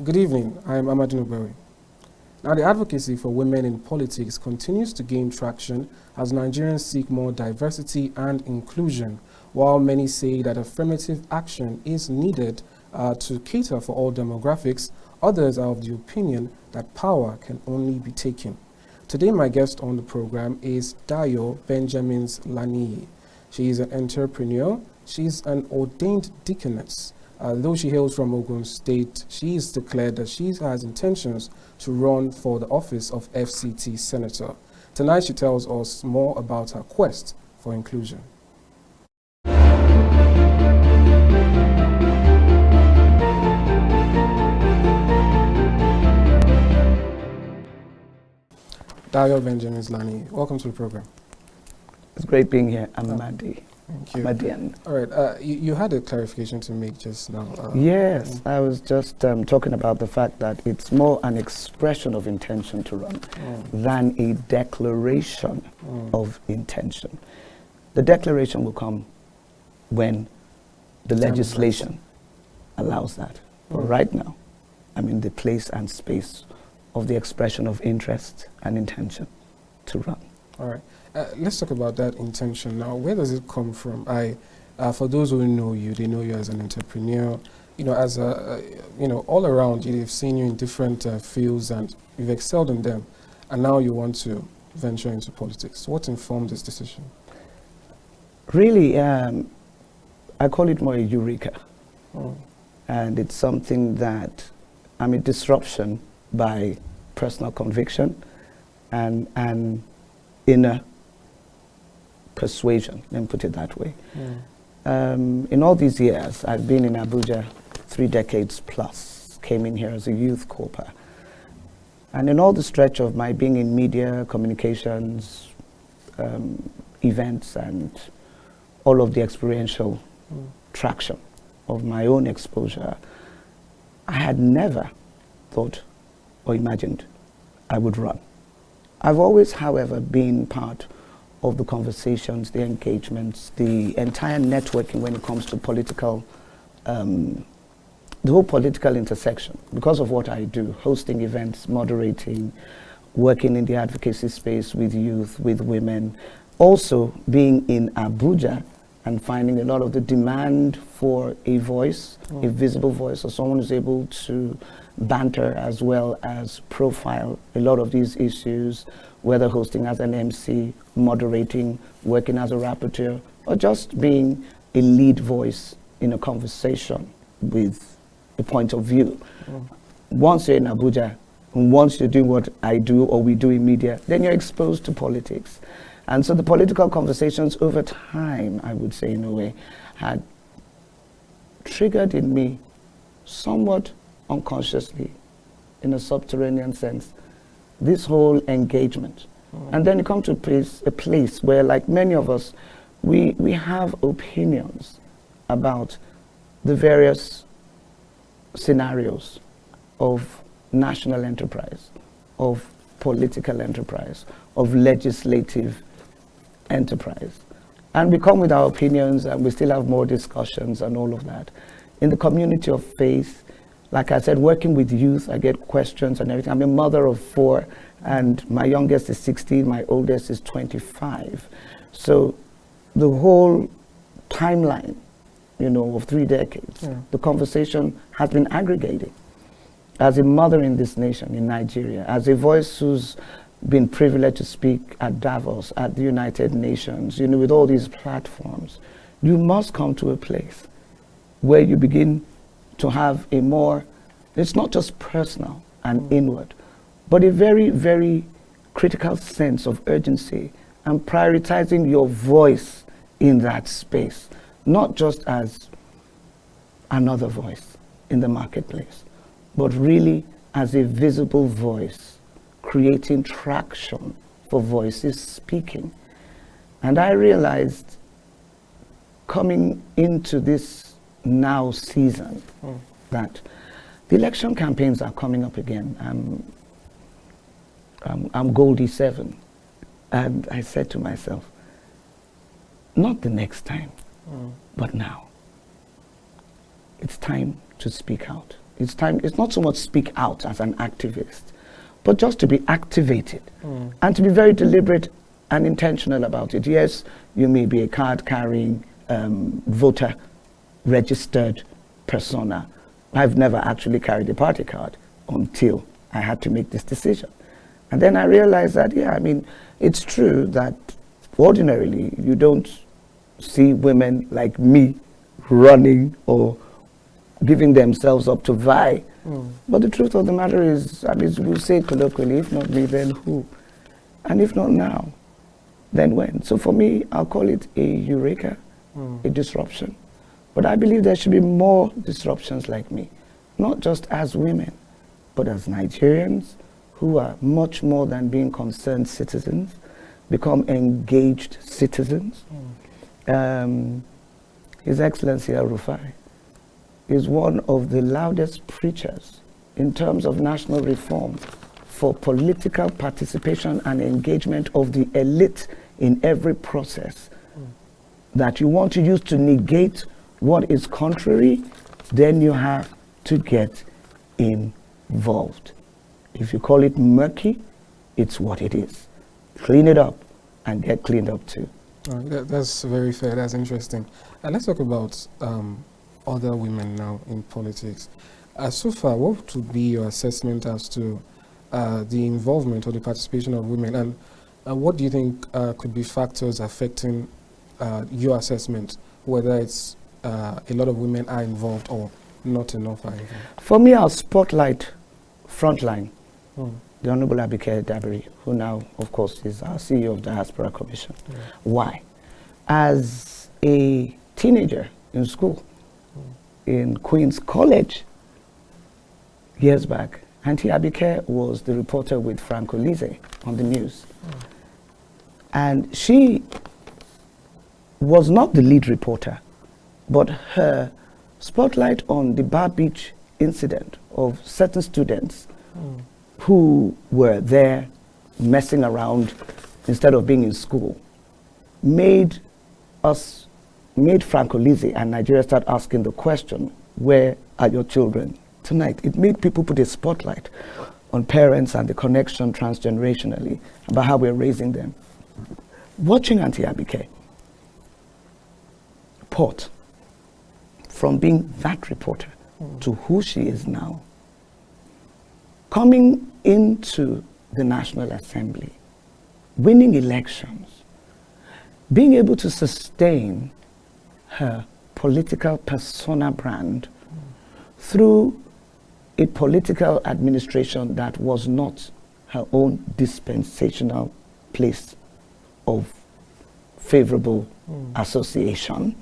Good evening, I am Amadin Ogbewe. Now, the advocacy for women in politics continues to gain traction as Nigerians seek more diversity and inclusion. While many say that affirmative action is needed to cater for all demographics, others are of the opinion that power can only be taken. Today, my guest on the program is Dayobenjaminslaniyi. She is an entrepreneur. She is an ordained deaconess. Though she hails from Ogun State, she has declared that she has intentions to run for the office of FCT Senator. Tonight, she tells us more about her quest for inclusion. Dayobenjaminslaniyi, welcome to the program. It's great being here. I'm Madi. Thank you. Madian. All right, you had a clarification to make just now. Yes, I was just talking about the fact that it's more an expression of intention to run than a declaration of intention. The declaration will come when the legislation allows that. But right now, I'm in the place and space of the expression of interest and intention to run. All right. Let's talk about that intention now. Where does it come from? For those who know you, they know you as an entrepreneur. You know, as a, all around, they've seen you in different fields and you've excelled in them. And now you want to venture into politics. What informed this decision? Really, I call it more a eureka. And it's something that I'm a disruption by personal conviction and inner persuasion, let me put it that way. In all these years, I've been in Abuja 3 decades plus, came in here as a youth corper. And in all the stretch of my being in media, communications, events, and all of the experiential traction of my own exposure, I had never thought or imagined I would run. I've always, however, been part of the conversations, the engagements, the entire networking when it comes to political, the whole political intersection, because of what I do, hosting events, moderating, working in the advocacy space with youth, with women, also being in Abuja and finding a lot of the demand for a voice, a visible voice, or someone who's able to banter as well as profile a lot of these issues, whether hosting as an MC, moderating, working as a rapporteur, or just being a lead voice in a conversation with a point of view. Once you're in Abuja, and once you're doing what I do or we do in media, then you're exposed to politics. And so the political conversations over time, I would say in a way, had triggered in me somewhat unconsciously, in a subterranean sense, this whole engagement. And then you come to a place where, like many of us, we have opinions about the various scenarios of national enterprise, of political enterprise, of legislative enterprise. And we come with our opinions and we still have more discussions and all of that. In the community of faith, like I said, working with youth, I get questions and everything. I'm a mother of 4, and my youngest is 16, my oldest is 25. So the whole timeline, of 3 decades, the conversation has been aggregating. As a mother in this nation, in Nigeria, as a voice who's been privileged to speak at Davos, at the United Nations, with all these platforms, you must come to a place where you begin to have a more, it's not just personal and inward, but a very, very critical sense of urgency and prioritizing your voice in that space, not just as another voice in the marketplace, but really as a visible voice, creating traction for voices speaking. And I realized coming into this now season that the election campaigns are coming up again. I'm Goldie 7, and I said to myself, not the next time, but now. It's time to speak out. It's time. It's not so much speak out as an activist, but just to be activated and to be very deliberate and intentional about it. Yes, you may be a card-carrying voter registered persona. I've never actually carried a party card until I had to make this decision. And then I realized that, yeah, I mean, it's true that ordinarily you don't see women like me running or giving themselves up to vie. But the truth of the matter is, I mean, we'll say colloquially, if not me, then who? And if not now, then when? So for me, I'll call it a eureka, a disruption. But I believe there should be more disruptions like me, not just as women, but as Nigerians who are much more than being concerned citizens, become engaged citizens. His Excellency El-Rufai is one of the loudest preachers in terms of national reform for political participation and engagement of the elite in every process that you want to use to negate what is contrary, then you have to get involved. If you call it murky, it's what it is. Clean it up and get cleaned up too. That's very fair. That's interesting. Let's talk about other women now in politics. So far, what would be your assessment as to the involvement or the participation of women, and what do you think could be factors affecting your assessment, whether it's a lot of women are involved or not enough are involved? For me, I'll spotlight Frontline, the Honorable Abike Dabiri, who now, of course, is our CEO of the Diaspora Commission. Why? As a teenager in school, in Queen's College, years back, Auntie Abike was the reporter with Franco Lise on the news. And she was not the lead reporter, but her spotlight on the Bar Beach incident of certain students who were there messing around instead of being in school made Franco Lise and Nigeria start asking the question, where are your children tonight? It made people put a spotlight on parents and the connection transgenerationally about how we're raising them. Watching Auntie Abike port from being that reporter to who she is now, coming into the National Assembly, winning elections, being able to sustain her political persona brand through a political administration that was not her own dispensational place of favorable association,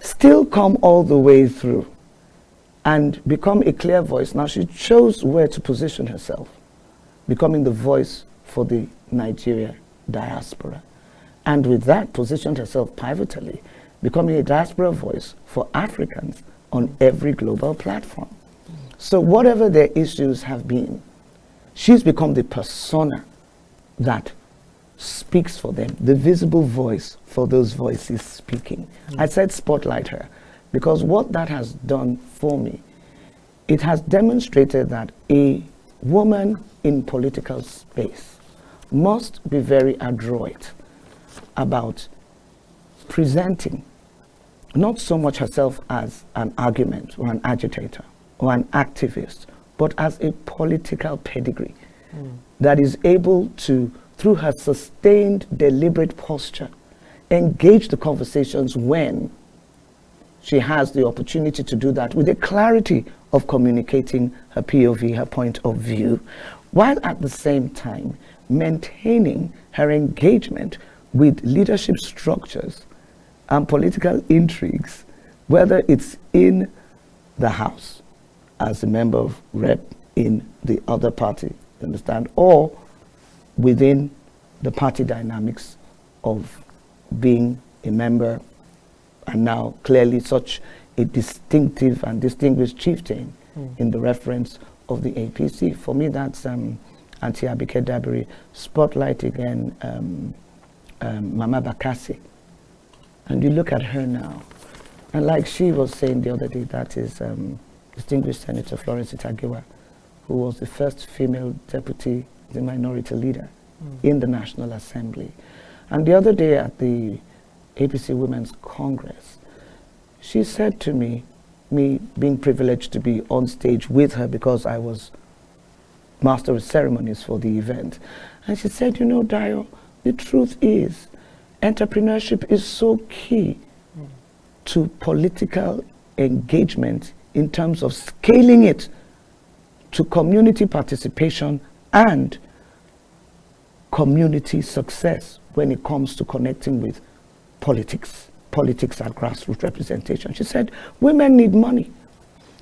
still come all the way through and become a clear voice. Now she chose where to position herself, becoming the voice for the Nigeria diaspora. And with that, positioned herself pivotally, becoming a diaspora voice for Africans on every global platform. So whatever their issues have been, she's become the persona that speaks for them, the visible voice for those voices speaking. I said spotlight her because what that has done for me, it has demonstrated that a woman in political space must be very adroit about presenting not so much herself as an argument or an agitator or an activist, but as a political pedigree that is able to, through her sustained, deliberate posture, engage the conversations when she has the opportunity to do that with a clarity of communicating her POV, her point of view, while at the same time maintaining her engagement with leadership structures and political intrigues, whether it's in the House as a member of Rep in the other party, understand, or within the party dynamics of being a member and now clearly such a distinctive and distinguished chieftain in the reference of the APC. For me, that's Auntie Abike Dabiri. Spotlight again, Mama Bakassi. And you look at her now, and like she was saying the other day, that is distinguished Senator Florence Itagiwa, who was the first female deputy, the minority leader in the National Assembly. And the other day at the APC Women's Congress, she said to me being privileged to be on stage with her because I was master of ceremonies for the event, and she said, you know, Dayo, the truth is, entrepreneurship is so key to political engagement in terms of scaling it to community participation and community success when it comes to connecting with politics at grassroots representation. She said, women need money.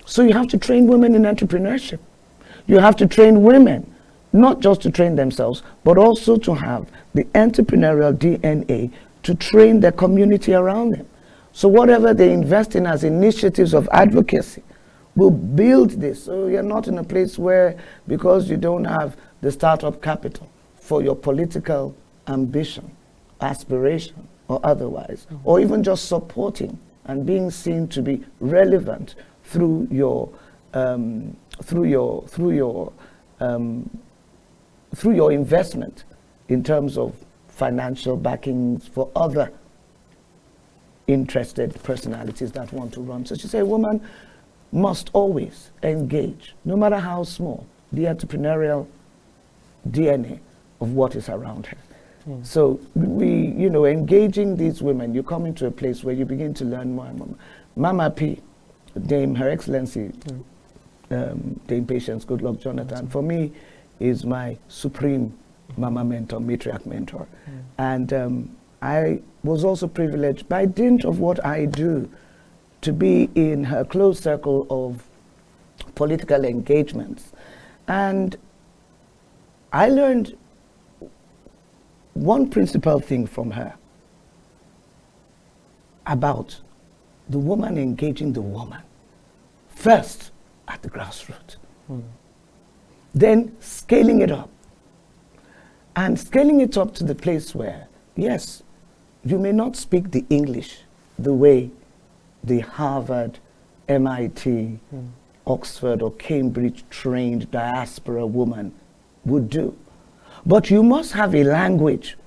So you have to train women in entrepreneurship. You have to train women, not just to train themselves, but also to have the entrepreneurial DNA to train their community around them. So whatever they invest in as initiatives of advocacy will build this. So you're not in a place where, because you don't have the startup capital for your political ambition, aspiration, or otherwise, or even just supporting and being seen to be relevant through your investment in terms of financial backings for other interested personalities that want to run. So she said, a woman must always engage, no matter how small, the entrepreneurial DNA of what is around her. So engaging these women, you come into a place where you begin to learn more and more. Mama P, Dame, Her Excellency, Dame Patience Goodluck Jonathan, for me, is my supreme mama mentor, matriarch mentor. And I was also privileged, by dint of what I do, to be in her close circle of political engagements. And I learned one principal thing from her about the woman engaging the woman, first at the grassroots, then scaling it up. And scaling it up to the place where, yes, you may not speak the English the way the Harvard, MIT, Oxford, or Cambridge trained diaspora woman would do. But you must have a language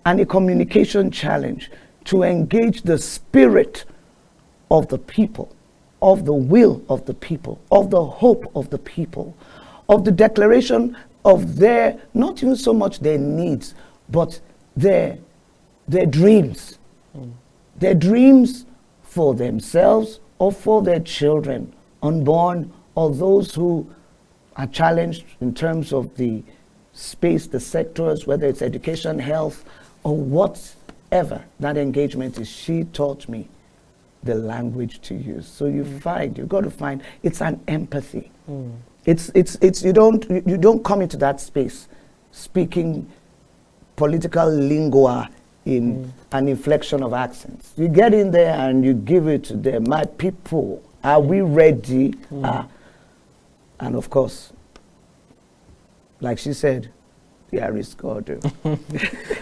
and a communication challenge to engage the spirit of the people, of the will of the people, of the hope of the people, of the declaration of their, not even so much their needs, but their dreams. Their dreams for themselves or for their children, unborn, or those who are challenged in terms of the space, the sectors, whether it's education, health, or whatever that engagement is. She taught me the language to use. So you've got to find, it's an empathy. It's you don't come into that space speaking political lingua in an inflection of accents. You get in there and you give it to them. My people, are we ready? And of course, like she said, there is God.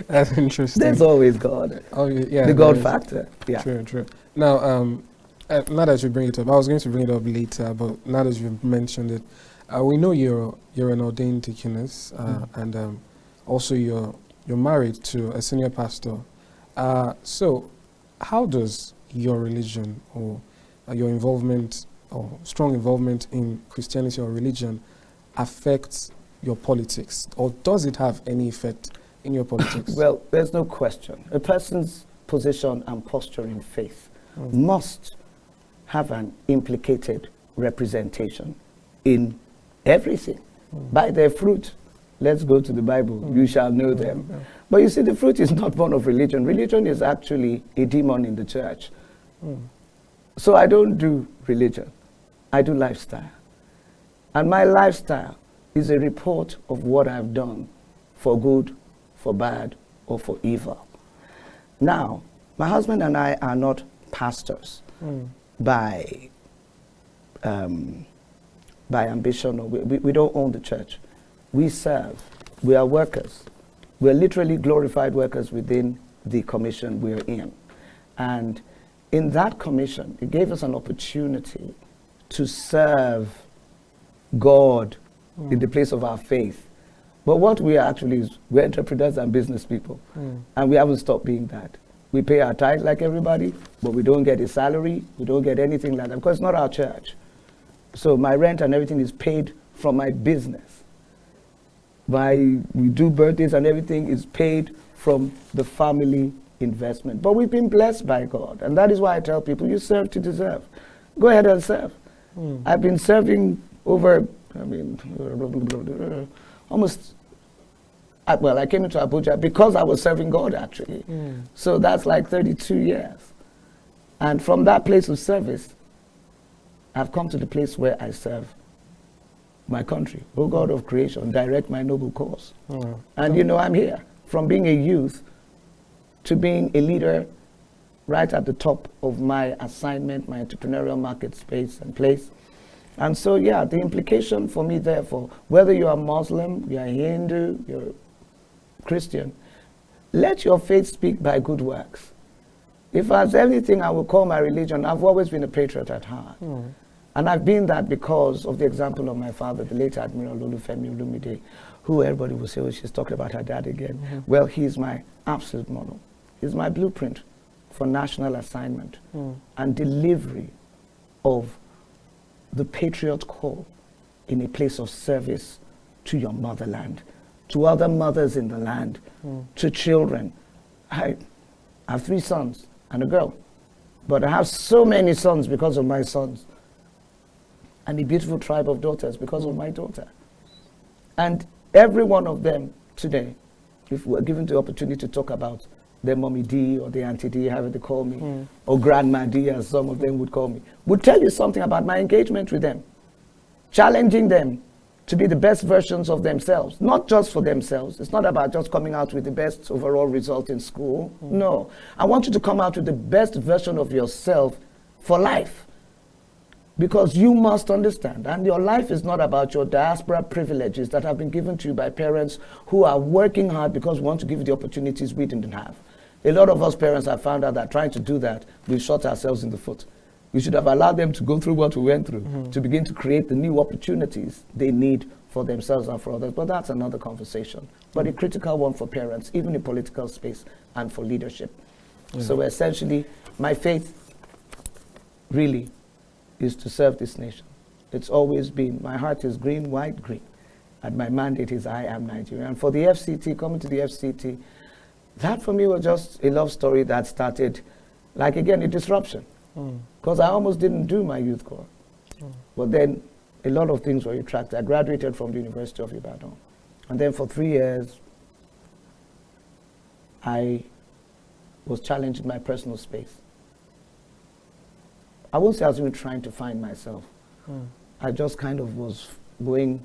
That's interesting. There's always God. Oh, yeah. The God factor. Yeah. True. Now, now that you bring it up, I was going to bring it up later, but now that you've mentioned it, we know you're an ordained deaconess, and also you're married to a senior pastor. So, how does your religion or your involvement or strong involvement in Christianity or religion affect your politics, or does it have any effect in your politics? Well, there's no question. A person's position and posture in faith must have an implicated representation in everything. By their fruit, let's go to the Bible, you shall know them. But you see, the fruit is not born of religion. Religion is actually a demon in the church. So I don't do religion, I do lifestyle. And my lifestyle is a report of what I've done for good, for bad, or for evil. Now, my husband and I are not pastors by ambition, or we don't own the church. We serve. We are workers. We're literally glorified workers within the commission we're in. And in that commission, it gave us an opportunity to serve God in the place of our faith. But what we are actually is we're entrepreneurs and business people. And we haven't stopped being that. We pay our tithe like everybody, but we don't get a salary. We don't get anything like that because it's not our church. So my rent and everything is paid from my business. We do birthdays and everything is paid from the family investment. But we've been blessed by God. And that is why I tell people, you serve to deserve. Go ahead and serve. I've been serving over, almost, I came into Abuja because I was serving God, actually. So that's like 32 years. And from that place of service, I've come to the place where I serve my country. O God of creation, direct my noble cause. And I'm here. From being a youth to being a leader right at the top of my assignment, my entrepreneurial market space and place. And so, yeah, the implication for me, therefore, whether you are Muslim, you're Hindu, you're Christian, let your faith speak by good works. If as anything I will call my religion, I've always been a patriot at heart. And I've been that because of the example of my father, the late Admiral Olufemi Olumide, who everybody will say, oh, she's talking about her dad again. Well, he's my absolute model. He's my blueprint for national assignment and delivery of the patriot call in a place of service to your motherland, to other mothers in the land, to children. I have 3 sons and a girl, but I have so many sons because of my sons, and a beautiful tribe of daughters because of my daughter. And every one of them today, if we're given the opportunity to talk about their mommy D or the auntie D, however they call me, or grandma D, as some of them would call me, would tell you something about my engagement with them, challenging them to be the best versions of themselves, not just for themselves. It's not about just coming out with the best overall result in school. No, I want you to come out with the best version of yourself for life. Because you must understand, and your life is not about your diaspora privileges that have been given to you by parents who are working hard because we want to give you the opportunities we didn't have. A lot of us parents have found out that trying to do that, we shot ourselves in the foot. We should have allowed them to go through what we went through to begin to create the new opportunities they need for themselves and for others. But that's another conversation. But a critical one for parents, even in political space and for leadership. So essentially, my faith really is to serve this nation. It's always been, my heart is green, white, green. And my mandate is I am Nigerian. And for the FCT, coming to the FCT, that for me was just a love story that started, like again, a disruption. Because I almost didn't do my youth corps. But then a lot of things were retracted. I graduated from the University of Ibadan. And then for 3 years, I was challenged in my personal space. I won't say I was even trying to find myself. I just kind of was going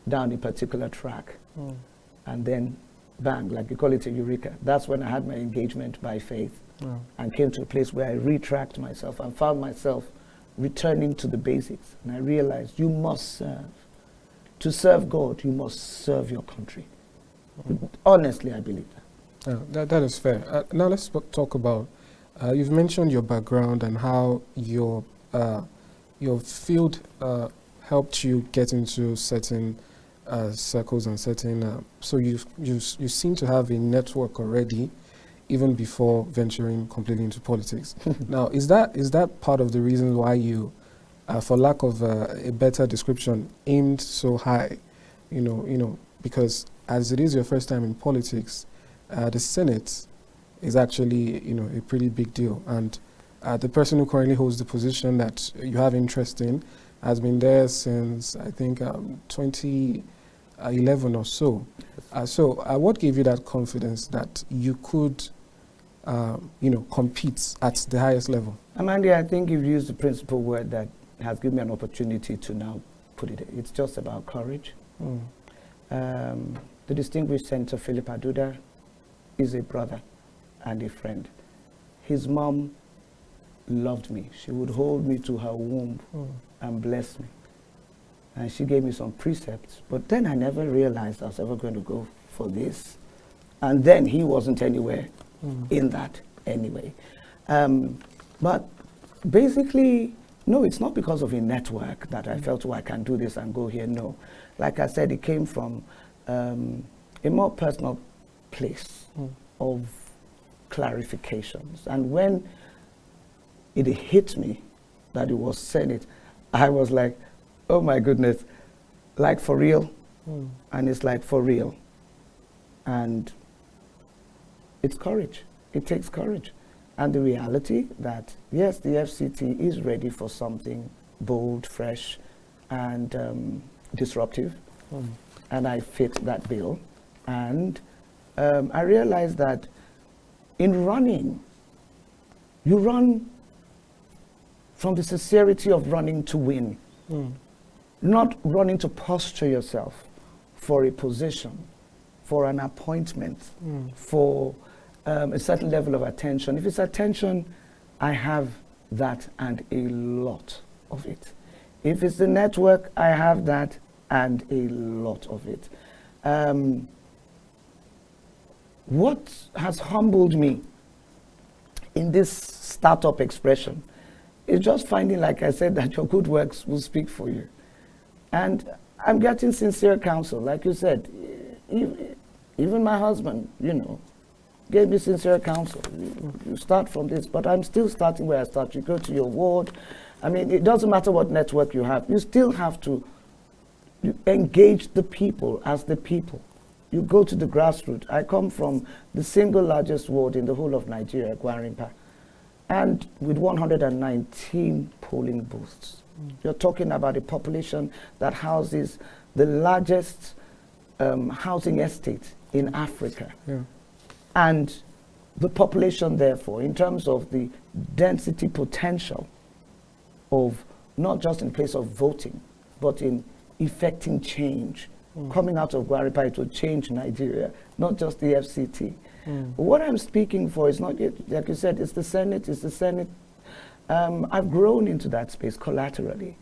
down a particular track. And then, bang, like you call it a eureka. That's when I had my engagement by faith and came to a place where I retracked myself and found myself returning to the basics. And I realized you must serve. To serve God, you must serve your country. Honestly, I believe that. That is fair. Now let's talk about, you've mentioned your background and how your field helped you get into certain circles and certain, so you seem to have a network already, even before venturing completely into politics. Now, is that part of the reason why you, for lack of a better description, aimed so high? Because as it is your first time in politics, the Senate is actually, a pretty big deal. And the person who currently holds the position that you have interest in has been there since, I think, 2011 or so. So what gave you that confidence that you could, compete at the highest level? Amandi, I think you've used the principal word that has given me an opportunity to now put it. It's just about courage. The distinguished Senator Philip Aduda is a brother and a friend. His mom loved me. She would hold me to her womb and bless me. And she gave me some precepts. But then I never realized I was ever going to go for this. And then he wasn't anywhere in that anyway. But basically, No, it's not because of a network that I felt, oh, I can do this and go here. No. Like I said, it came from a more personal place of clarifications. And when it hit me that it was Senate, I was like, oh my goodness, like for real? And it's like for real. And it's courage. It takes courage. And the reality that, yes, the FCT is ready for something bold, fresh, and disruptive. And I fit that bill. And I realized that in running, you run from the sincerity of running to win, not running to posture yourself for a position, for an appointment, for a certain level of attention. If it's attention, I have that and a lot of it. If it's the network, I have that and a lot of it. What has humbled me in this startup expression is just finding, like I said, that your good works will speak for you. And I'm getting sincere counsel. Like you said, even my husband, gave me sincere counsel. You start from this, but I'm still starting where I start. You go to your ward. I mean, it doesn't matter what network you have. You still have to engage the people as the people. You go to the grassroots. I come from the single largest ward in the whole of Nigeria, Gwarimpa, and with 119 polling booths. You're talking about a population that houses the largest housing estate in Africa. And the population, therefore, in terms of the density potential of not just in place of voting, but in effecting change. Coming out of Gwarimpa, it will change Nigeria, not just the FCT. What I'm speaking for is not, like you said, it's the Senate, I've grown into that space collaterally.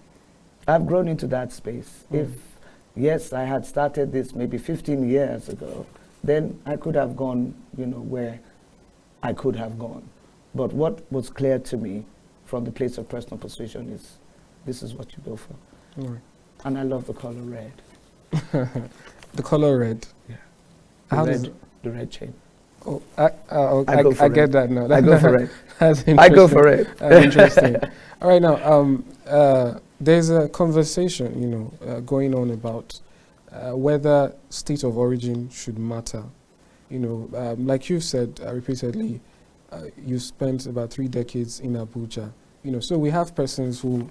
I've grown into that space. If, yes, I had started this maybe 15 years ago, then I could have gone, where I could have gone. But what was clear to me from the place of personal persuasion is, this is what you go for. And I love the color red. The color red? Yeah. The red chain. Oh, I get that now. I go for red. That's interesting. I go for red. That's interesting. All right, now, there's a conversation, going on about whether state of origin should matter. Like you've said repeatedly, you spent about 3 decades in Abuja. So we have persons who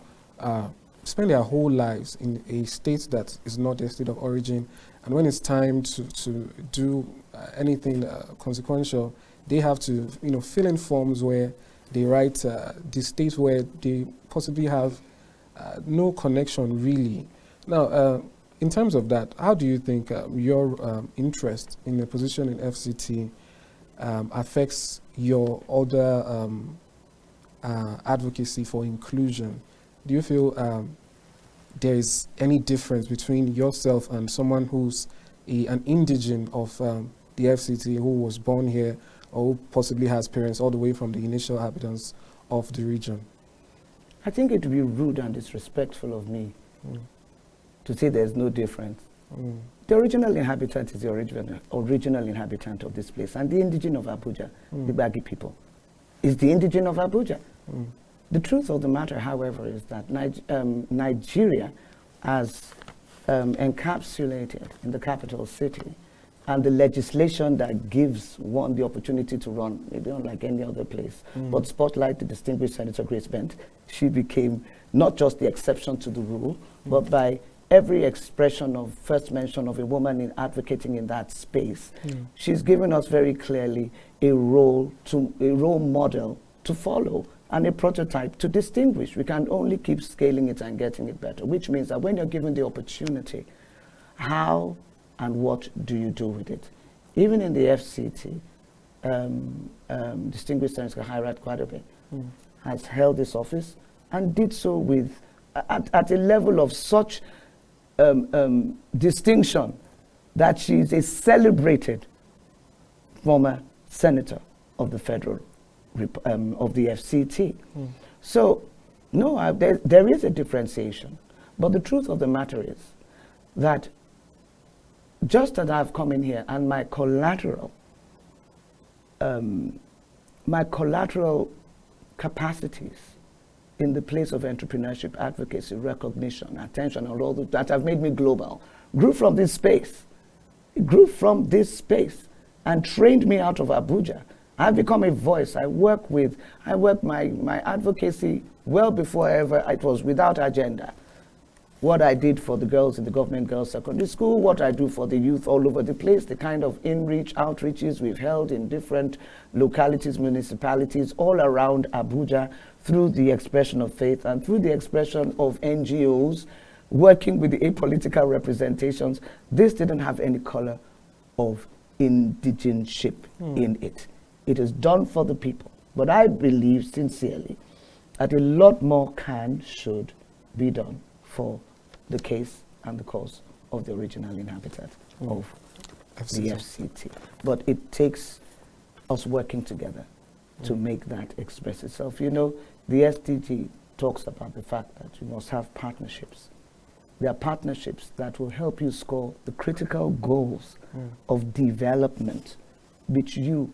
spend their whole lives in a state that is not their state of origin, and when it's time to do anything consequential, they have to fill in forms where they write the state where they possibly have no connection really. Now, in terms of that, how do you think your interest in a position in FCT affects your other advocacy for inclusion? Do you feel there is any difference between yourself and someone who's an indigene of the FCT, who was born here or who possibly has parents all the way from the initial inhabitants of the region? I think it would be rude and disrespectful of me to say there's no difference. The original inhabitant is the original inhabitant of this place, and the indigene of Abuja, the Baggy people, is the indigene of Abuja. The truth of the matter, however, is that Nigeria, as encapsulated in the capital city, and the legislation that gives one the opportunity to run, maybe unlike any other place, but spotlight the distinguished Senator Grace Bent. She became not just the exception to the rule, but by every expression of first mention of a woman in advocating in that space, she's given us very clearly a role model to follow and a prototype to distinguish. We can only keep scaling it and getting it better, which means that when you're given the opportunity, how and what do you do with it? Even in the FCT, distinguished Senator Hirat Kwadobe has held this office and did so with at a level of such distinction that she is a celebrated former senator of the federal of the FCT. So No, there is a differentiation. But the truth of the matter is that just as I've come in here and my collateral capacities in the place of entrepreneurship, advocacy, recognition, attention, and all that have made me global, grew from this space. It grew from this space and trained me out of Abuja. I've become a voice. I work my advocacy well before ever it was without agenda. What I did for the girls in the government girls secondary school, what I do for the youth all over the place, the kind of Inreach outreaches we've held in different localities, municipalities all around Abuja through the expression of faith and through the expression of NGOs working with the apolitical representations. This didn't have any color of indigenship in it. It is done for the people. But I believe sincerely that a lot more should be done for the case and the cause of the original inhabitant of the FCT. But it takes us working together to make that express itself. You know, the SDG talks about the fact that you must have partnerships. There are partnerships that will help you score the critical goals of development, which you,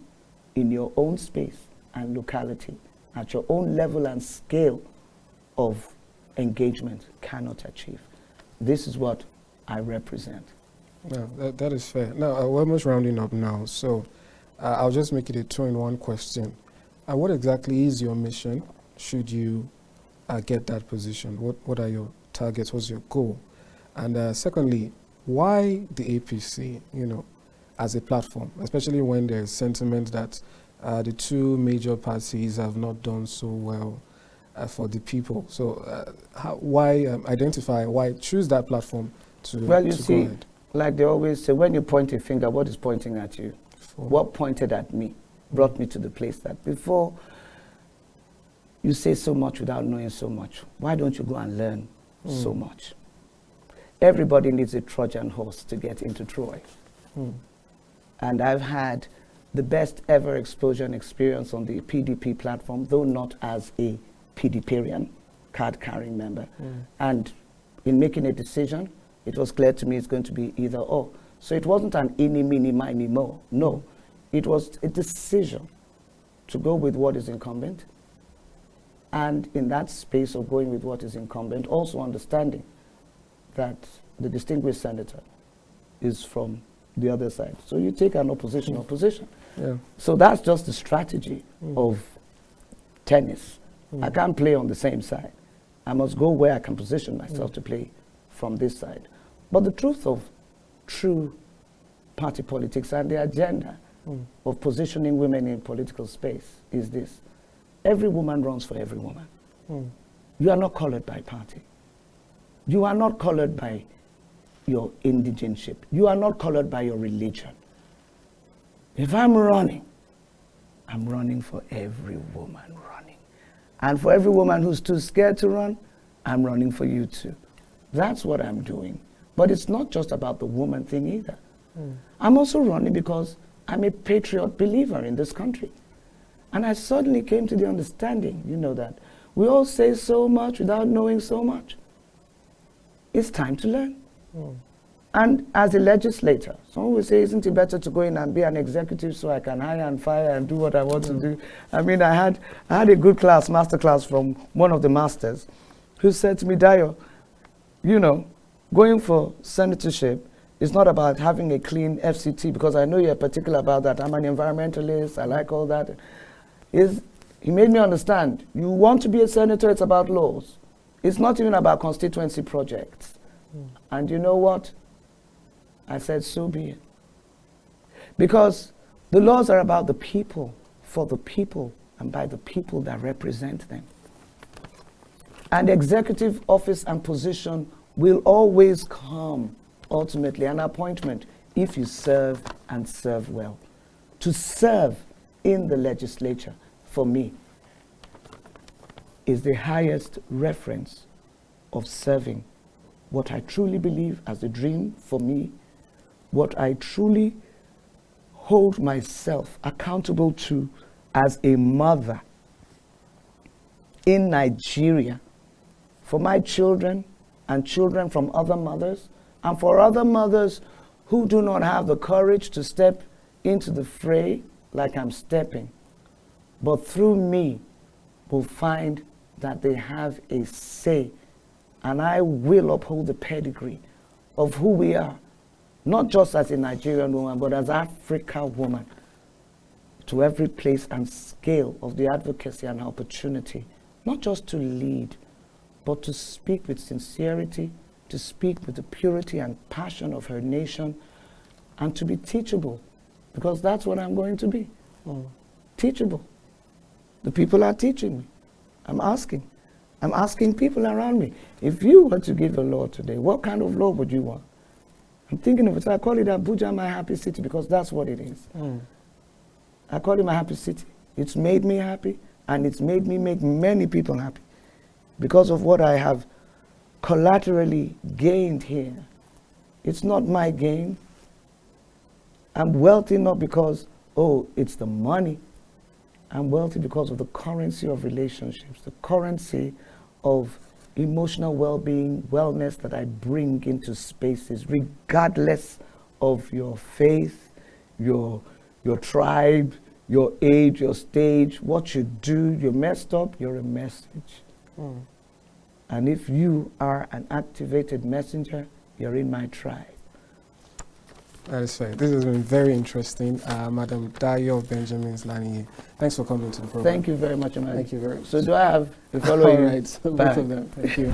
in your own space and locality, at your own level and scale of engagement, cannot achieve. This is what I represent. Yeah, that is fair. Now, we're almost rounding up now, so I'll just make it a two-in-one question. What exactly is your mission should you get that position? What are your targets? What's your goal? And secondly, why the APC, you know, as a platform, especially when there's sentiment that the two major parties have not done so well for the people. So why identify, why choose that platform to Well, you to see, go ahead? like they always say, when you point a finger, what is pointing at you? What pointed at me brought me to the place that before you say so much without knowing so much, why don't you go and learn so much? Everybody needs a Trojan horse to get into Troy. And I've had the best ever exposure and experience on the PDP platform, though not as a PDParian, card-carrying member. And in making a decision, it was clear to me it's going to be either or. So it wasn't an eeny, meeny, miny, mo. No, it was a decision to go with what is incumbent. And in that space of going with what is incumbent, also understanding that the distinguished senator is from the other side. So you take an oppositional position. Yeah. So that's just the strategy of tennis. I can't play on the same side. I must go where I can position myself to play from this side. But the truth of true party politics and the agenda of positioning women in political space is this. Every woman runs for every woman. You are not colored by party. You are not colored by your indigenship. You are not colored by your religion. If I'm running for every woman running. And for every woman who's too scared to run, I'm running for you too. That's what I'm doing. But it's not just about the woman thing either. I'm also running because I'm a patriot believer in this country. And I suddenly came to the understanding, you know, that we all say so much without knowing so much. It's time to learn. And as a legislator, someone will say, isn't it better to go in and be an executive so I can hire and fire and do what I want to do? I mean, I had a good master class from one of the masters who said to me, Dayo, you know, going for senatorship is not about having a clean FCT, because I know you're particular about that. I'm an environmentalist, I like all that. He made me understand, you want to be a senator, it's about laws. It's not even about constituency projects. And you know what? I said, so be it. Because the laws are about the people, for the people, and by the people that represent them. And executive office and position will always come, ultimately, an appointment, if you serve and serve well. To serve in the legislature, for me, is the highest reference of serving what I truly believe as a dream for me, what I truly hold myself accountable to as a mother in Nigeria for my children and children from other mothers, and for other mothers who do not have the courage to step into the fray like I'm stepping, but through me will find that they have a say, and I will uphold the pedigree of who we are, not just as a Nigerian woman, but as Africa woman, to every place and scale of the advocacy and opportunity, not just to lead, but to speak with sincerity, to speak with the purity and passion of her nation, and to be teachable, because that's what I'm going to be. Teachable. The people are teaching me. I'm asking people around me, if you were to give a law today, what kind of law would you want? I'm thinking of it. I call it Abuja my happy city, because that's what it is. I call it my happy city. It's made me happy, and it's made me make many people happy because of what I have collaterally gained here. It's not my gain. I'm wealthy not because, oh, it's the money. I'm wealthy because of the currency of relationships, the currency of emotional well-being, wellness that I bring into spaces, regardless of your faith, your tribe, your age, your stage, what you do. You're messed up, you're a message. And if you are an activated messenger, you're in my tribe. That is fair. This has been very interesting. Madam Dayobenjaminslaniyi, thanks for coming to the program. Thank you very much, Amadin. Thank you very much. So do I have the following? All right, both of them. Thank you.